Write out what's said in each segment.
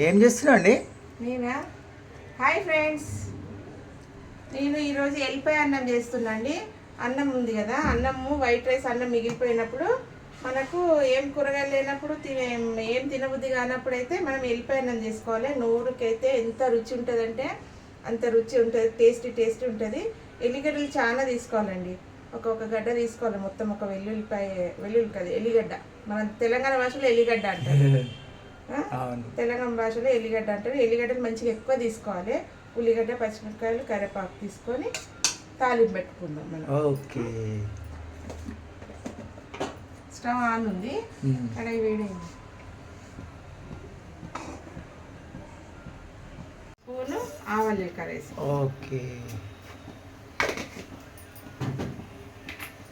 ఏం చేస్తున్నావు అండి? నేనా? హాయ్ ఫ్రెండ్స్, నేను ఈరోజు ఎల్లిపాయ అన్నం చేస్తున్నా అండి. అన్నం ఉంది కదా, అన్నము వైట్ రైస్ అన్నం మిగిలిపోయినప్పుడు మనకు ఏం కూరగాయలు లేనప్పుడు ఏం తినబుద్ధి కానప్పుడు అయితే మనం ఎల్లిపాయ అన్నం చేసుకోవాలి. నోరుకైతే ఎంత రుచి ఉంటుందంటే అంత రుచి ఉంటుంది, టేస్టీ ఉంటుంది. ఎల్లిగడ్డలు చాలా తీసుకోవాలండి. ఒక గడ్డ తీసుకోవాలి, మొత్తం ఒక వెల్లుల్లి కాదు ఎల్లిగడ్డ. మన తెలంగాణ భాషలో ఎల్లిగడ్డ అంటారు, తెలంగాణ భాషలో ఎల్లిగడ్డ అంటారు. ఎల్లిగడ్డలు మంచిగా ఎక్కువ తీసుకోవాలి. ఉల్లిగడ్డ, పచ్చిమిరపకాయలు, కరివేపాకు తీసుకొని తాలింపు పెట్టుకుందాం మనం. ఓకే. స్టవ్ ఆన్ ఉంది, కడాయి వేడైంది. స్పూను ఆవాలు జీలకర్ర, ఓకే,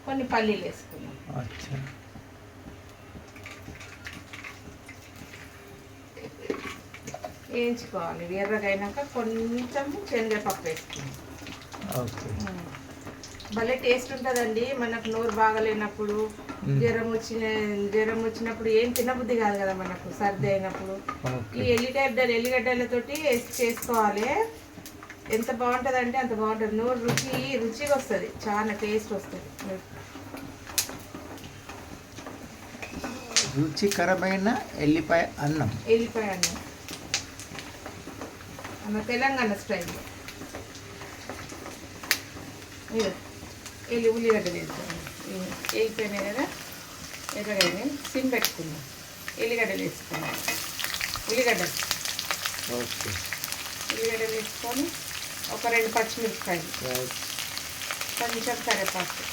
కొన్ని పల్లీలు వేసుకున్నాం. అచ్చా. వేయించుకోవాలి. ఎర్రగా అయినాక కొంచెం శనగపప్పు వేసుకున్నాం. ఓకే. భలే టేస్ట్ ఉంటుందండి. మనకు నోరు బాగలేనప్పుడు, జ్వరం వచ్చినప్పుడు ఏం తినబుద్ధి కాదు కదా మనకు, సర్ది అయినప్పుడు ఈ ఎల్లిగడ్డలతోటి చేసుకోవాలి. ఎంత బాగుంటుంది అంటే అంత బాగుంటుంది. నోరు రుచిగా వస్తుంది, చాలా టేస్ట్ వస్తుంది. రుచికరమైన ఎల్లిపాయ అన్నం మన తెలంగాణ స్టైల్లో. ఉల్లిగడ్డలు వేసుకోండి. వేగిపోయినాయి కదా, ఎర్రగానే సిమ్ పెట్టుకుందాం. ఎల్లిగడ్డలు వేసుకున్నాం. ఉల్లిగడ్డలు వేసుకొని ఒక 2 పచ్చిమిరపకాయలు, కొంచెం కరివేపాకు,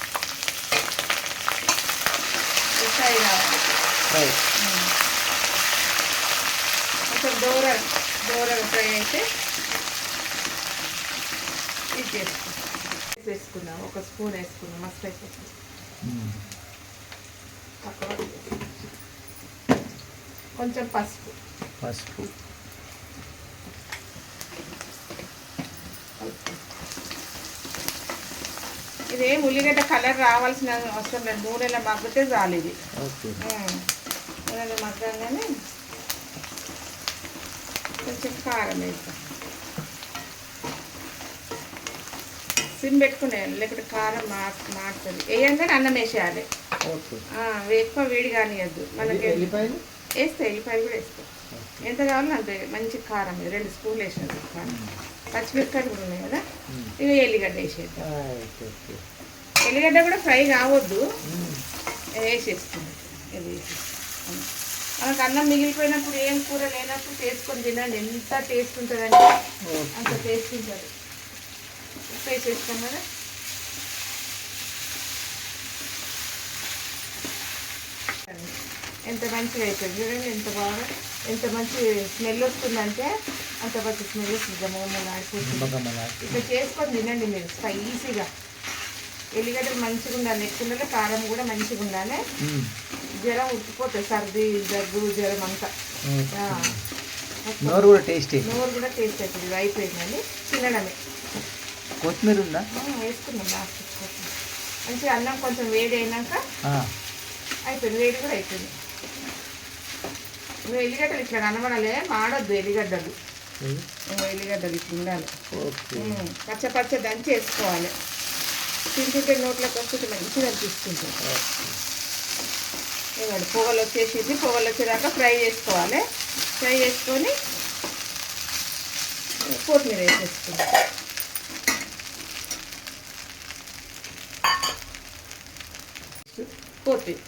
ఫ్రై కావాలి. కొంచెం దూరగా ఫ్రై అయితే ఇది వేసుకుందాం. ఒక స్పూన్ వేసుకుందాం, మస్తు అయిపోతుంది. కొంచెం పసుపు ఇదేం ఉల్లిగడ్డ కలర్ రావాల్సిన అవసరం లేదు, నూనెలో మగ్గితే చాలు. ఇది నూనెలో మగ్గగానే కొంచెం కారం వేస్తాం. సిమ్ పెట్టుకునేయాలి, లేకపోతే కారం మాడుతుంది. వేయంగానే అన్నం వేసేయాలి. ఎక్కువ వేడి కానియద్దు. మనకి ఎల్లిపాయలు కూడా వేస్తాం. ఎంత కావాలో అంత. మంచి కారం 2 స్పూన్లు వేసినది కారం. పచ్చిమిరపకాయలు కూడా ఉన్నాయి కదా, ఇవి ఎల్లిగడ్డ వేసేద్దాం. ఎల్లిగడ్డ కూడా ఫ్రై కావద్దు, వేసేస్తుంది. ఇది మనకు అన్నం మిగిలిపోయినప్పుడు ఏం కూర లేనప్పుడు చేసుకొని తినండి, ఎంత టేస్ట్ ఉంటుందంటే అంత టేస్ట్ ఉంటుంది. వేసేస్తాం కదా. ఎంత మంచిగా అయిపోయింది చూడండి, ఎంత మంచి స్మెల్ వస్తుందంటే అంత మంచి స్మెల్ వస్తుంది. ఇట్లా చేసుకొని తినండి మీరు స్పైసీగా. ఎల్లిగడ్డలు మంచిగా ఉండాలి, నెక్కుండాలి, కారం కూడా మంచిగా ఉండాలి. జ్వరం ఉట్టిపోతుంది, సర్ది, దగ్గు, జ్వరం అంతా. నోరు కూడా టేస్ట్ అవుతుంది. ఇది అయిపోయిందండి, తినడమే. కొత్తిమీర ఉందా? వేసుకున్నాం లాస్ట్. మంచిగా అన్నం కొంచెం వేడి అయినాక అయిపోయింది, వేడి కూడా అయిపోయింది. ఎల్లిగడ్డలు ఇట్లా కనబడాలి, మాడొద్దు. ఎల్లిగడ్డలు ఇట్లా ఉండాలి. పచ్చ దంచి వేసుకోవాలి. తింటుంటే నోట్లోకి వస్తుంటే మంచిగా అనిపిస్తుంది. ఇవ్వండి, పొగలు వచ్చేసింది. పొగలు వచ్చేదాకా ఫ్రై చేసుకోవాలి. ఫ్రై చేసుకొని కొత్తిమీర వేసేసుకుంటాం. కొత్తిమీర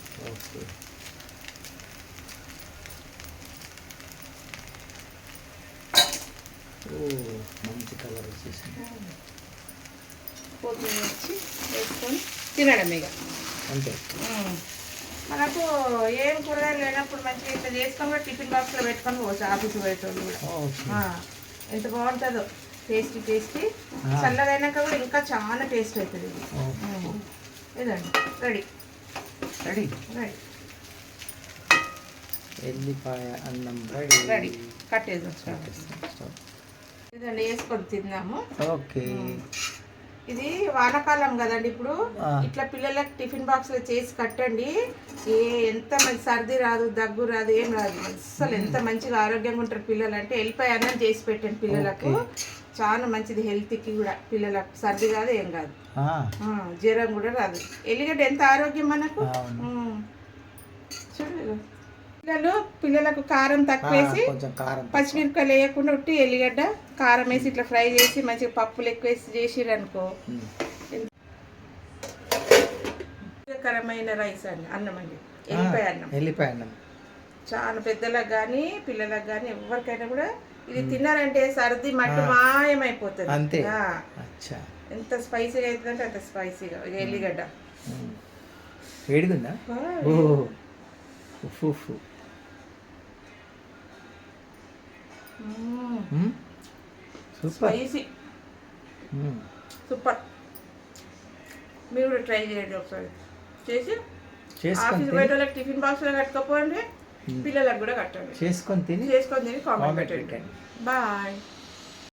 మంచి కలర్ వచ్చేసింది. కొత్తిమీర వచ్చి వేసుకొని తినడం ఇక అంతే. మనకు ఏం కూరగాయలు లేనప్పుడు మంచిగా ఇట్లా చేసుకొని కూడా టిఫిన్ బాక్స్లో పెట్టుకొని పోవచ్చు. ఆఫీస్ పోయేటోళ్ళు కూడా ఎంత బాగుంటుందో, టేస్టీ. చల్లదైనాక కూడా ఇంకా చాలా టేస్ట్ అవుతుంది. ఇదండి రెడీ. ఎల్లిపాయ అన్నం రెడీ. కట్టేద్దాం. ఇదండి, వేసుకొని తిందాము. ఓకే. ఇది వానాకాలం కదండి ఇప్పుడు. ఆ. ఇట్లా పిల్లలకు టిఫిన్ బాక్స్లో చేసి కట్టండి. ఎంత మంచి సర్ది రాదు, దగ్గు రాదు, ఏం రాదు. అసలు ఎంత మంచిగా ఆరోగ్యంగా ఉంటారు పిల్లలు అంటే. వెళ్ళిపోయి అన్నం చేసి పెట్టండి పిల్లలకు. చాలా మంచిది హెల్త్కి కూడా. పిల్లలకు సర్ది కాదు, ఏం కాదు, జ్వరం కూడా రాదు. ఎల్లిగడ్డ ఎంత ఆరోగ్యం మనకు. చూడు పిల్లలకు కారం తక్కువ వేసి, పచ్చిమిరపకాయలు వేయకుండా ఉట్టి ఎల్లిగడ్డ కారం వేసి ఇట్లా ఫ్రై చేసి మంచిగా పప్పులు ఎక్కువ వేసి చేసిర్రు అనుకో, కరమైన రైస్ అండి, అన్నం అండి, ఎల్లిపాయ అన్నం. చాలా పెద్దలకు కానీ పిల్లలకు కానీ ఎవరికైనా కూడా ఇది తిన్నారంటే సర్ది మట్టు మాయమైపోతుంది. ఎంత స్పైసీగా అవుతుందంటే అంత స్పైసీగా. ఎల్లిగడ్డ వేడిగుందా? Spicy super. మీరు కూడా ట్రై చేయండి ఒకసారి. చేసి ఆఫీస్ బయట వాళ్ళకి టిఫిన్ బాక్స్లో కట్టుకోపోండి, పిల్లలకు కూడా కట్టండి. చేసుకొని తిని కామెంట్ పెట్టండి. బాయ్.